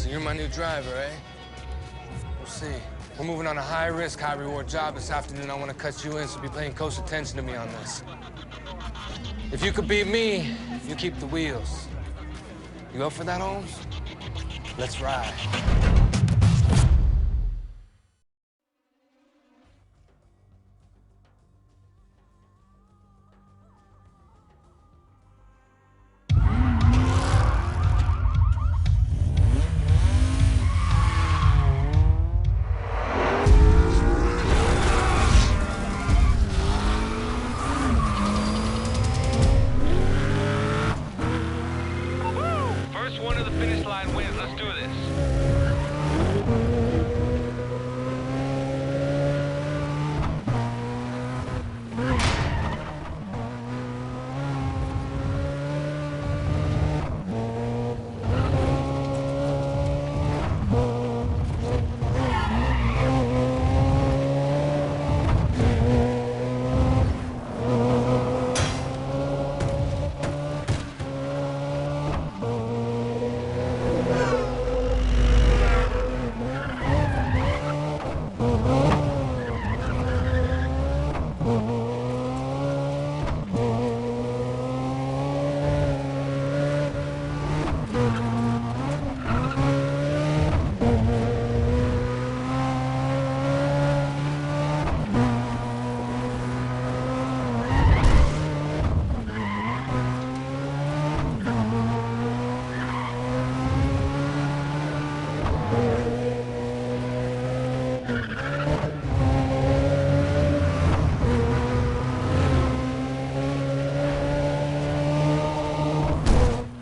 So you're my new driver, eh? We'll see. We're moving on a high-risk, high-reward job this afternoon. I want to cut you in, so be paying close attention to me on this. If you could beat me, you keep the wheels. You up for that, Holmes? Let's ride. First one to the finish line wins. Let's do this.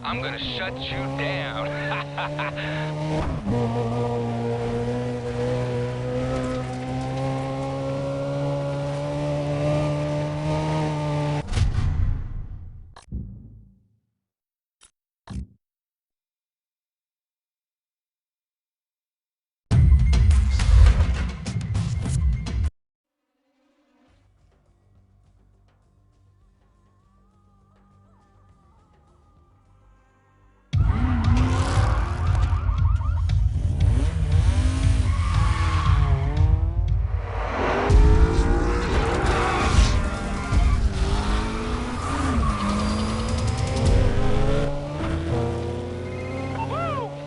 I'm gonna shut you down.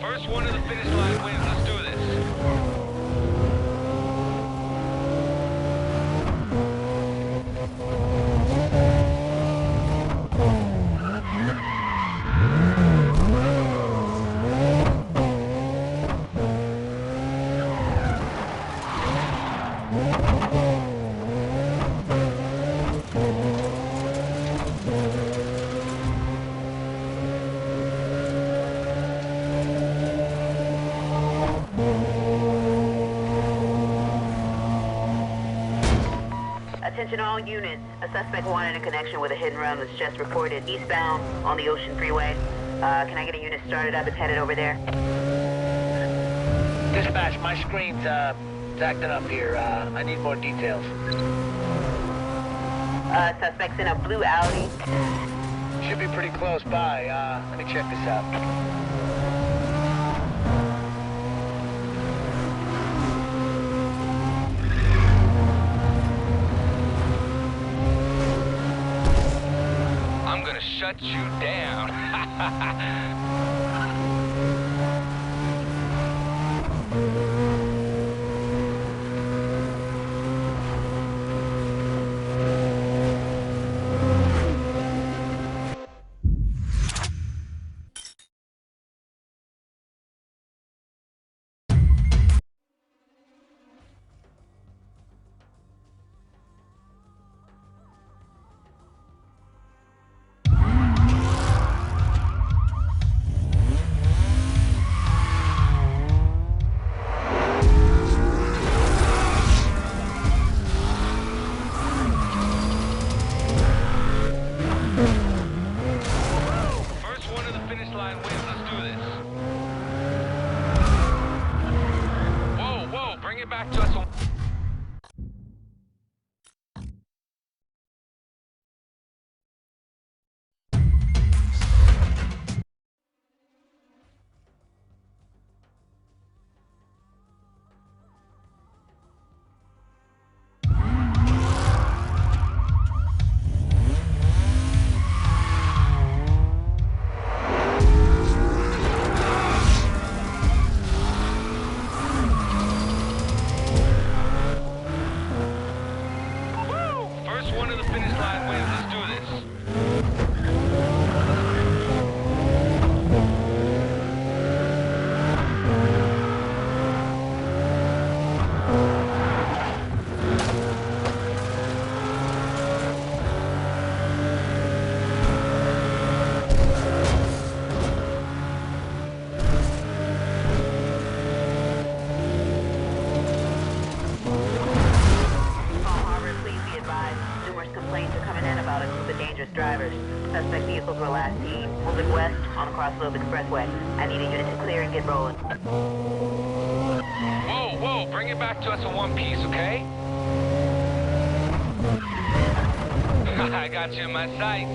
First one to the finish line wins. Let's do this. Attention all units. A suspect wanted in connection with a hidden run was just reported eastbound on the Ocean Freeway. Can I get a unit started up? It's headed over there. Dispatch, my screen's acting up here. I need more details. Suspect's in a blue Audi. Should be pretty close by. Let me check this out. I'm gonna shut you down. back to us. Slope Expressway. I need a unit to clear and get rolling. Whoa, whoa, bring it back to us in one piece, okay? I got you in my sights.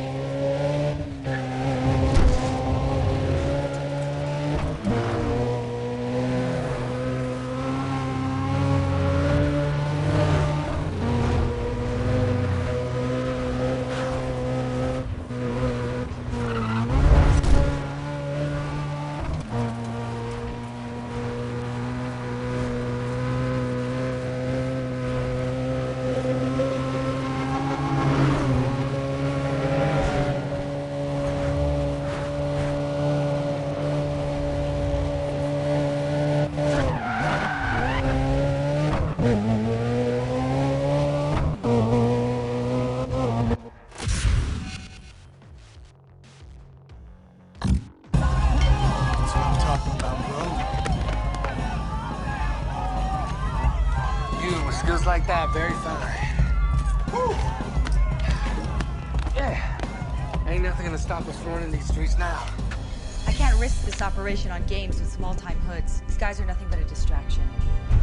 Skills like that, very fine. Woo. Yeah. Ain't nothing gonna stop us from running these streets now. I can't risk this operation on games with small-time hoods. These guys are nothing but a distraction.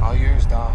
All yours, dog.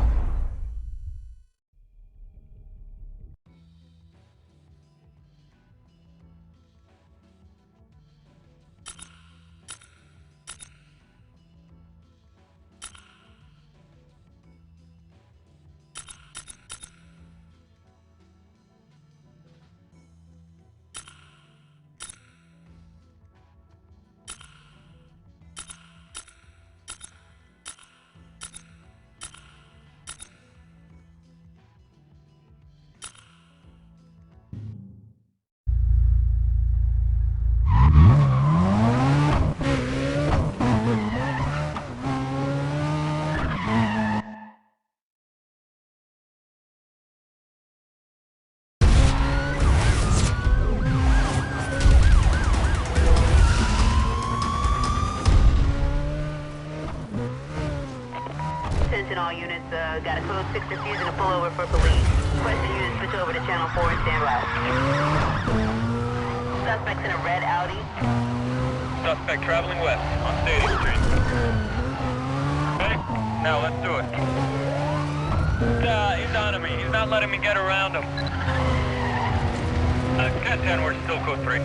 Attention all units, got a code 6 defuse and a pullover for police. Requesting units switch over to channel 4 and stand by. Suspects in a red Audi. Suspect traveling west on Stadium Street. Okay, now let's do it. He's on me. He's not letting me get around him. 10-10, we're still code 3.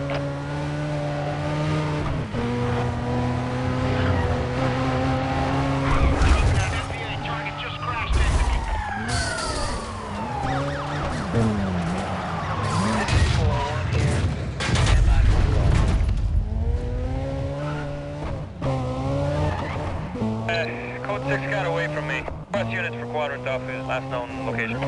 Code 6 got away from me. Press units for quadrant off his last known location.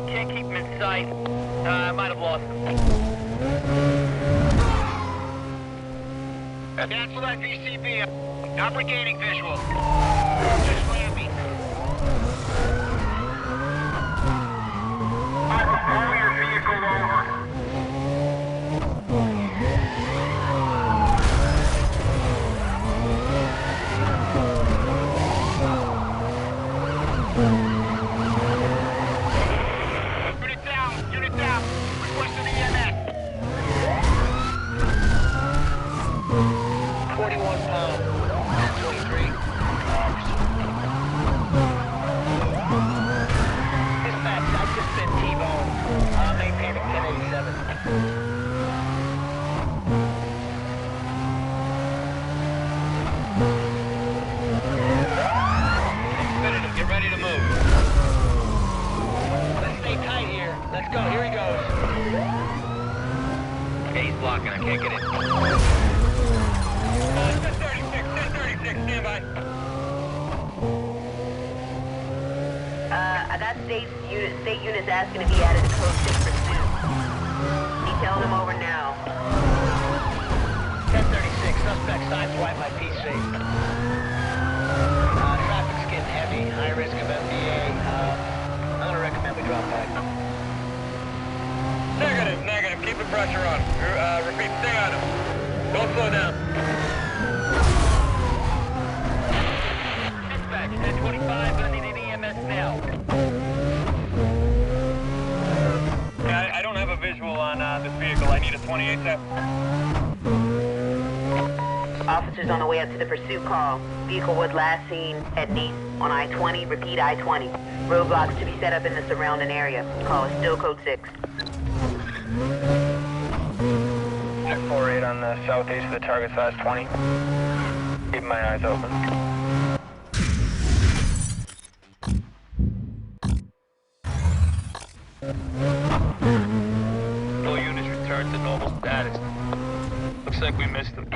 Can't keep him in sight. I might have lost him. Cancel that VCB. Not regaining visual. Just landing. Pull your vehicle over. Unit down. Requesting EMS. 41 pound. 23. Dispatch, I've just been T-boned. Maintaining 1087. Definitive, get ready to move. Let's stay tight here. Let's go, here he goes. Okay, he's blocking, I can't get in. 1036, stand by. I got State units asking to be added to Code 6 pursuit. Detailing them over now. 1036, suspect sideswiped my PC. Traffic's getting heavy, high risk of MDA. I'm gonna recommend we drop back. Negative. Keep the pressure on. Repeat, stay on him. Don't slow down. Dispatch, 1025, I need an EMS now. Yeah, I don't have a visual on this vehicle. I need a 28-step. Officers on the way up to the pursuit call. Vehicle was last seen at Nice on I-20. Repeat I-20. Roadblocks to be set up in the surrounding area. Call is still Code 6. Check 4-8 on the southeast of the target, size 20. Keep my eyes open. All units return to normal status. Looks like we missed them.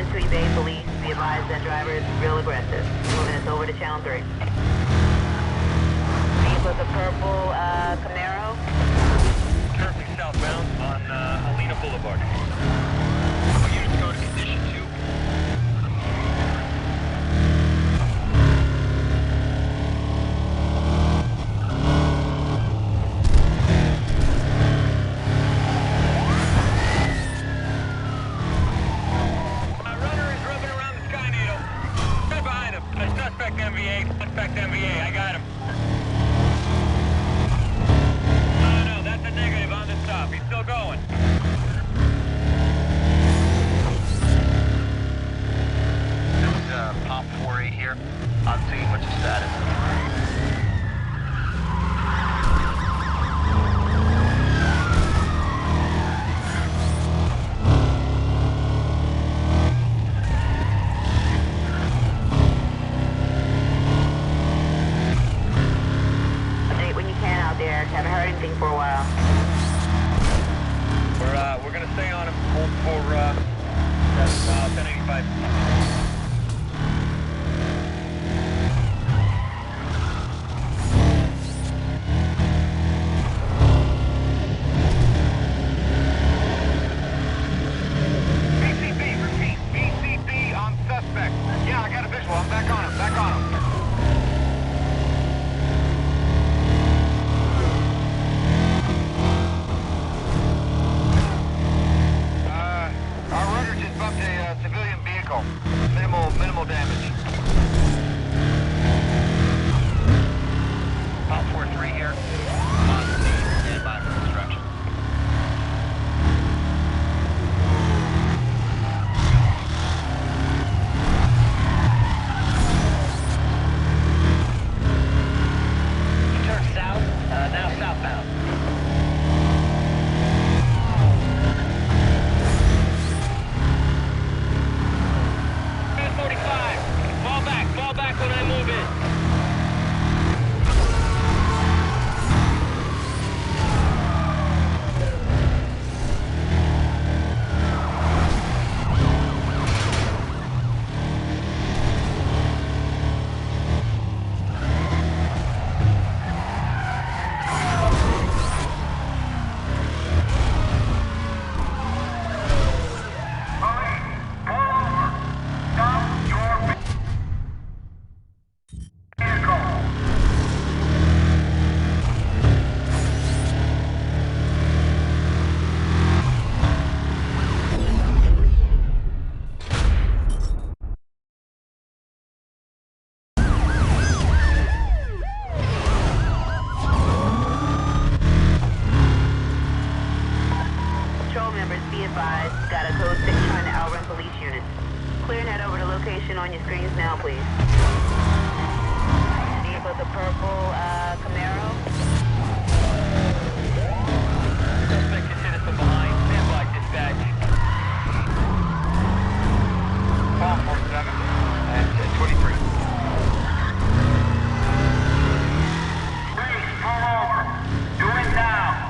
to evade police. Be advised that driver is real aggressive. Moving us over to channel 3. Vehicle's a purple Camaro. Currently southbound on Alena Boulevard. All units go to condition 2. Suspect MVA, I got him. No, that's a negative on the stop. He's still going. This is Pop 4A here. On scene, what's the status? Haven't heard anything for a while. We're gonna stay on him. Hold for 1085. BCB, repeat. BCB on suspect. Yeah, I got a visual. I'm back on him. Back on him. Civilian vehicle. Minimal damage. Pop 4-3 here. On scene, stand by for instructions. You turn south, now southbound. Fall back when I move in. Got a code 6 trying to outrun police units. Clear and head over to location on your screens now, please. Vehicle's a purple Camaro. Suspect just hit us from behind. Stand by, dispatch. Call 47 and 23. Please pull over. Do it now.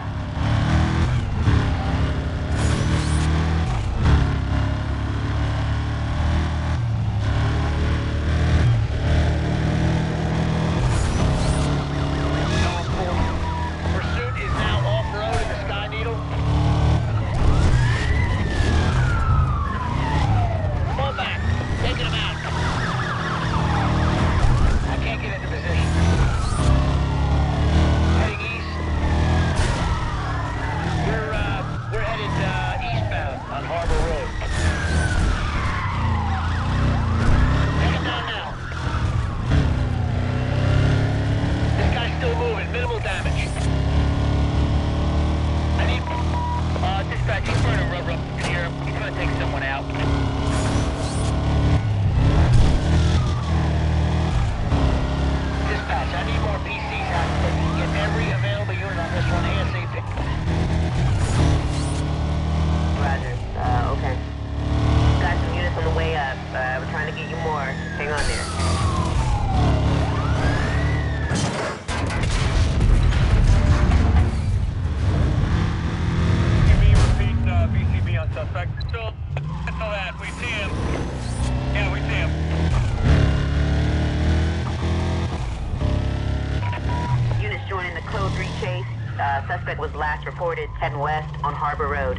Suspect was last reported heading west on Harbor Road.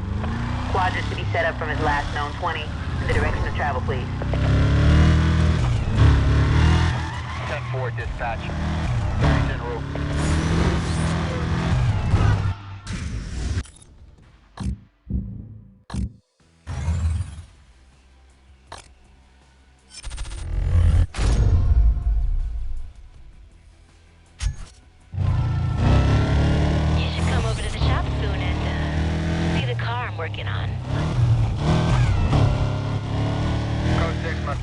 Quadrants to be set up from his last known 20 in the direction of travel, please. 10-4, dispatch. He's en route. You should come over to the shop soon and see the car I'm working on. Code 6 must,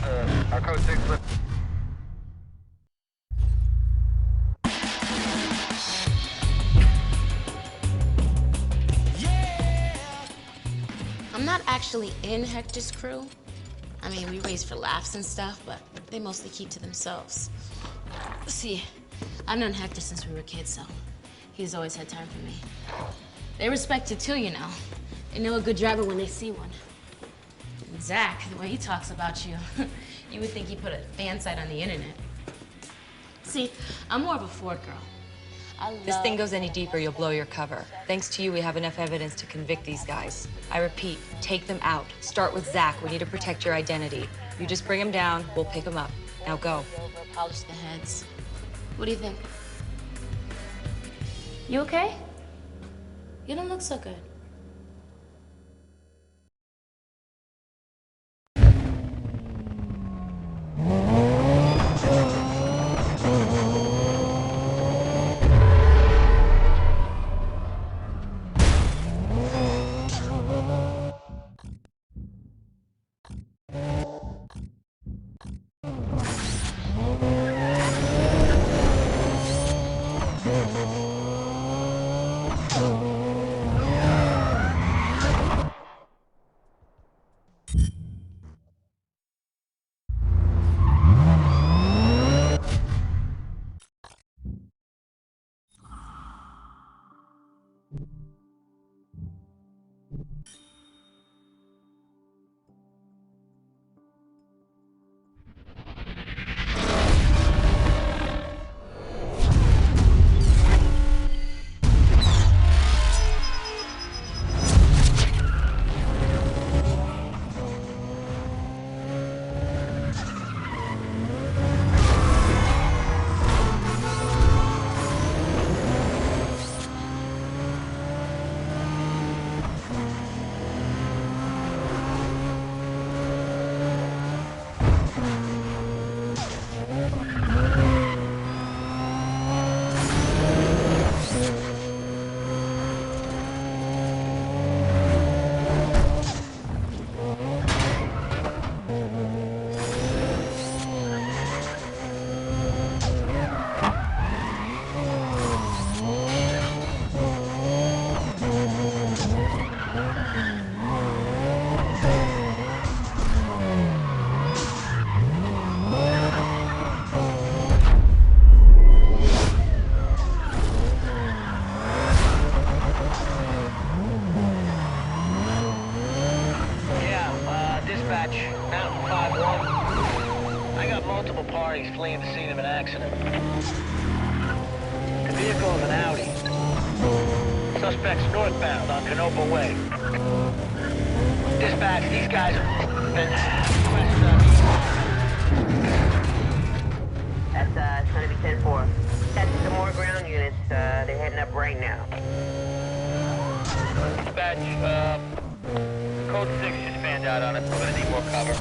our code 6 slip. I'm not actually in Hector's crew. I mean, we race for laughs and stuff, but they mostly keep to themselves. See, I've known Hector since we were kids, so he's always had time for me. They respect it too, you know. They know a good driver when they see one. And Zach, the way he talks about you, you would think he put a fan site on the internet. See, I'm more of a Ford girl. This thing goes any deeper, you'll blow your cover. Thanks to you, we have enough evidence to convict these guys. I repeat, take them out. Start with Zach. We need to protect your identity. You just bring him down, we'll pick him up. Now go. Polish the heads. What do you think? You okay? You don't look so good. Fleeing the scene of an accident. The vehicle is an Audi. Suspects northbound on Canopa Way. Dispatch, these guys have been... That's gonna be 10-4. Catch some more ground units. They're heading up right now. Dispatch, code 6 just fanned out on us. We're gonna need more cover.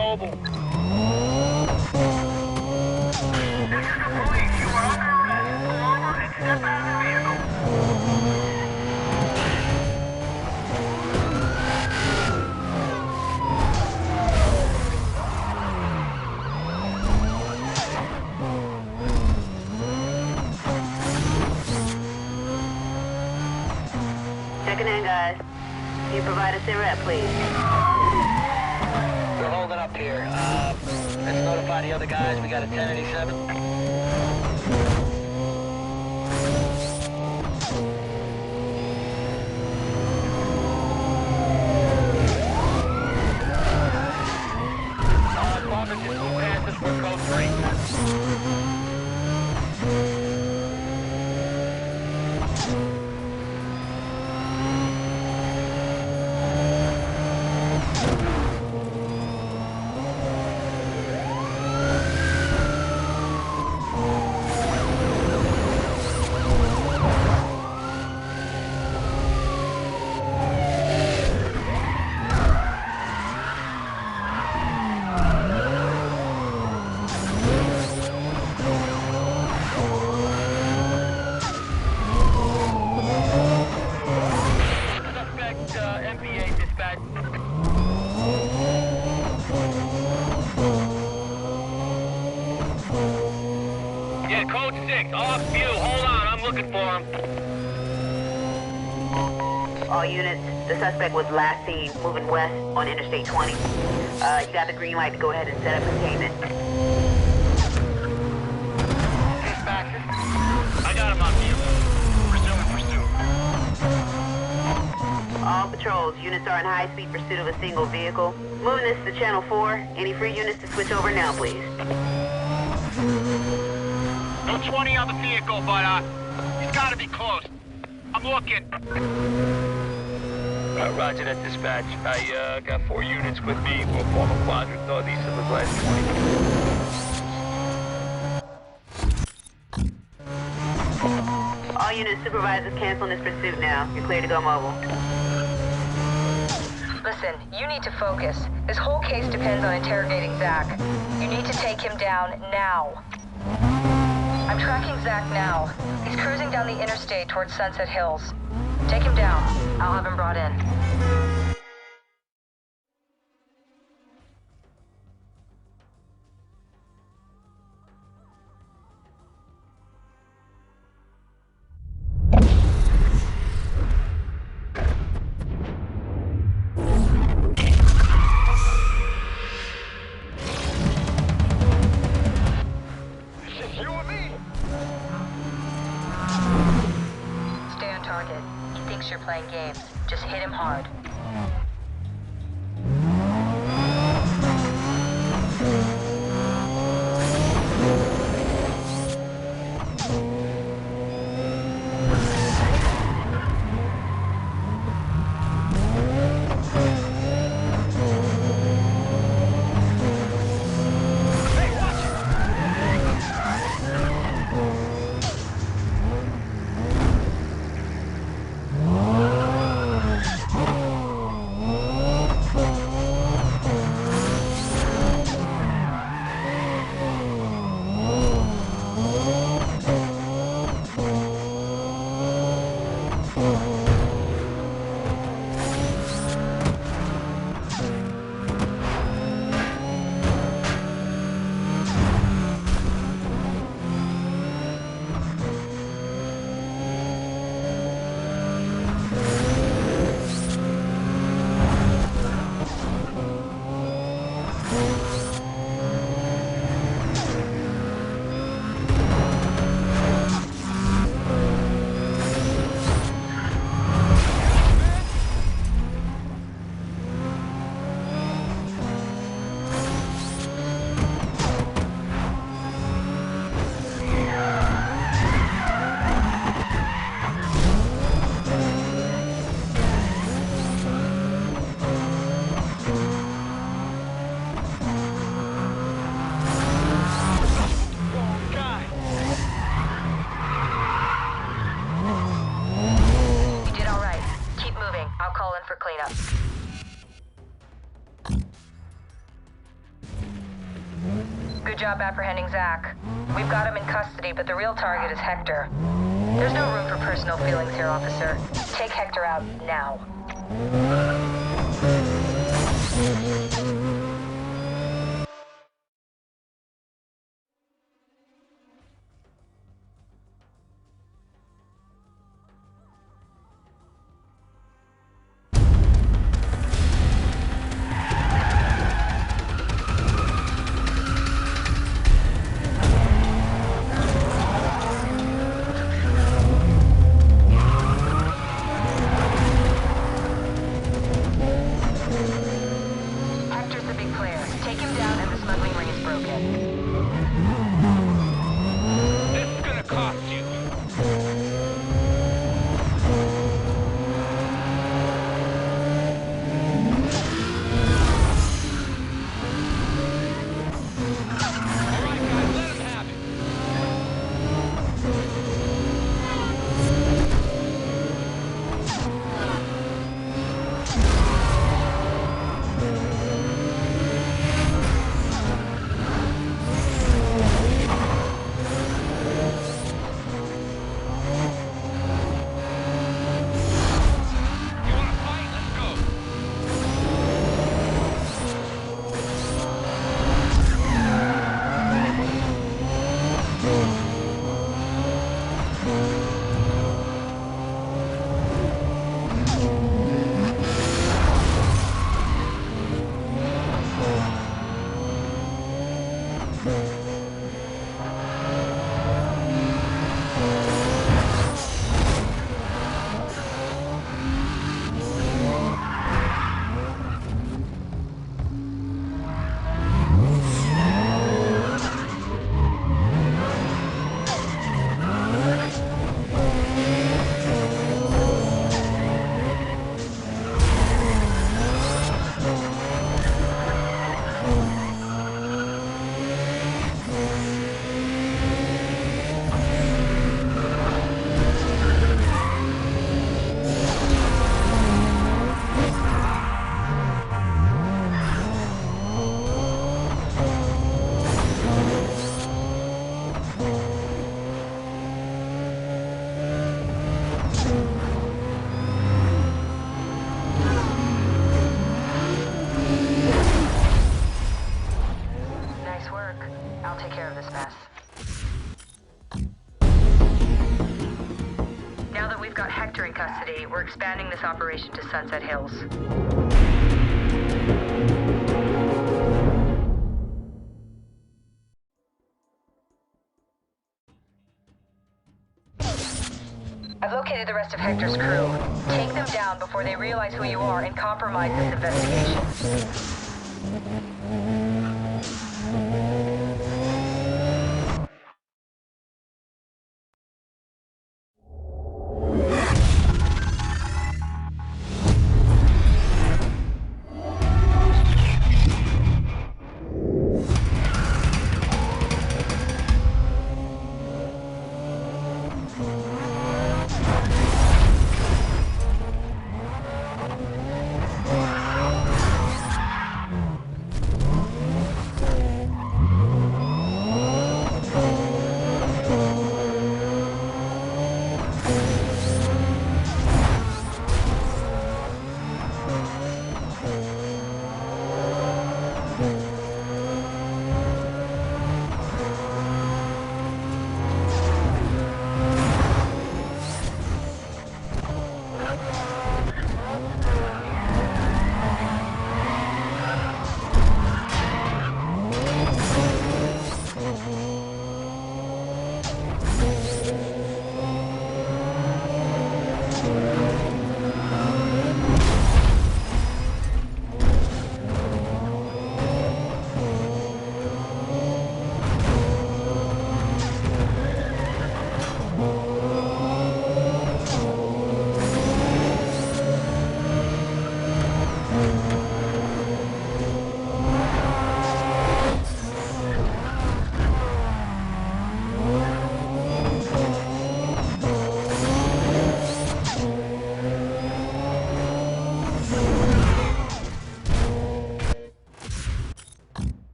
mobile. This is the police. You are under arrest. Pull over and step out of the vehicle. Checking in, guys. Can you provide us a rep, please? We're holding up here. Let's notify the other guys. We got a 1087. Department just moved past us. We're code 3. MPA dispatch. Yeah, code 6, off view. Hold on, I'm looking for him. All units, the suspect was last seen moving west on Interstate 20. You got the green light to go ahead and set up containment. Dispatcher. I got him on view. Resume pursuit. All patrols, units are in high-speed pursuit of a single vehicle. Moving this to Channel 4. Any free units to switch over now, please. No 20 on the vehicle, but he's gotta be close. I'm looking. Roger that, dispatch. I got 4 units with me. We'll form a quadrant northeast of the glass 20. All unit supervisors canceling this pursuit now. You're clear to go mobile. Listen, you need to focus. This whole case depends on interrogating Zach. You need to take him down now. I'm tracking Zach now. He's cruising down the interstate towards Sunset Hills. Take him down. I'll have him brought in. Stay on target. He thinks you're playing games. Just hit him hard. For cleanup. job apprehending Zach. We've got him in custody, but the real target is Hector. There's no room for personal feelings here, officer. Take Hector out now. We're expanding this operation to Sunset Hills. I've located the rest of Hector's crew. Take them down before they realize who you are and compromise this investigation.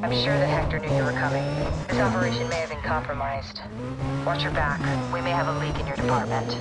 I'm sure that Hector knew you were coming. This operation may have been compromised. Watch your back. We may have a leak in your department.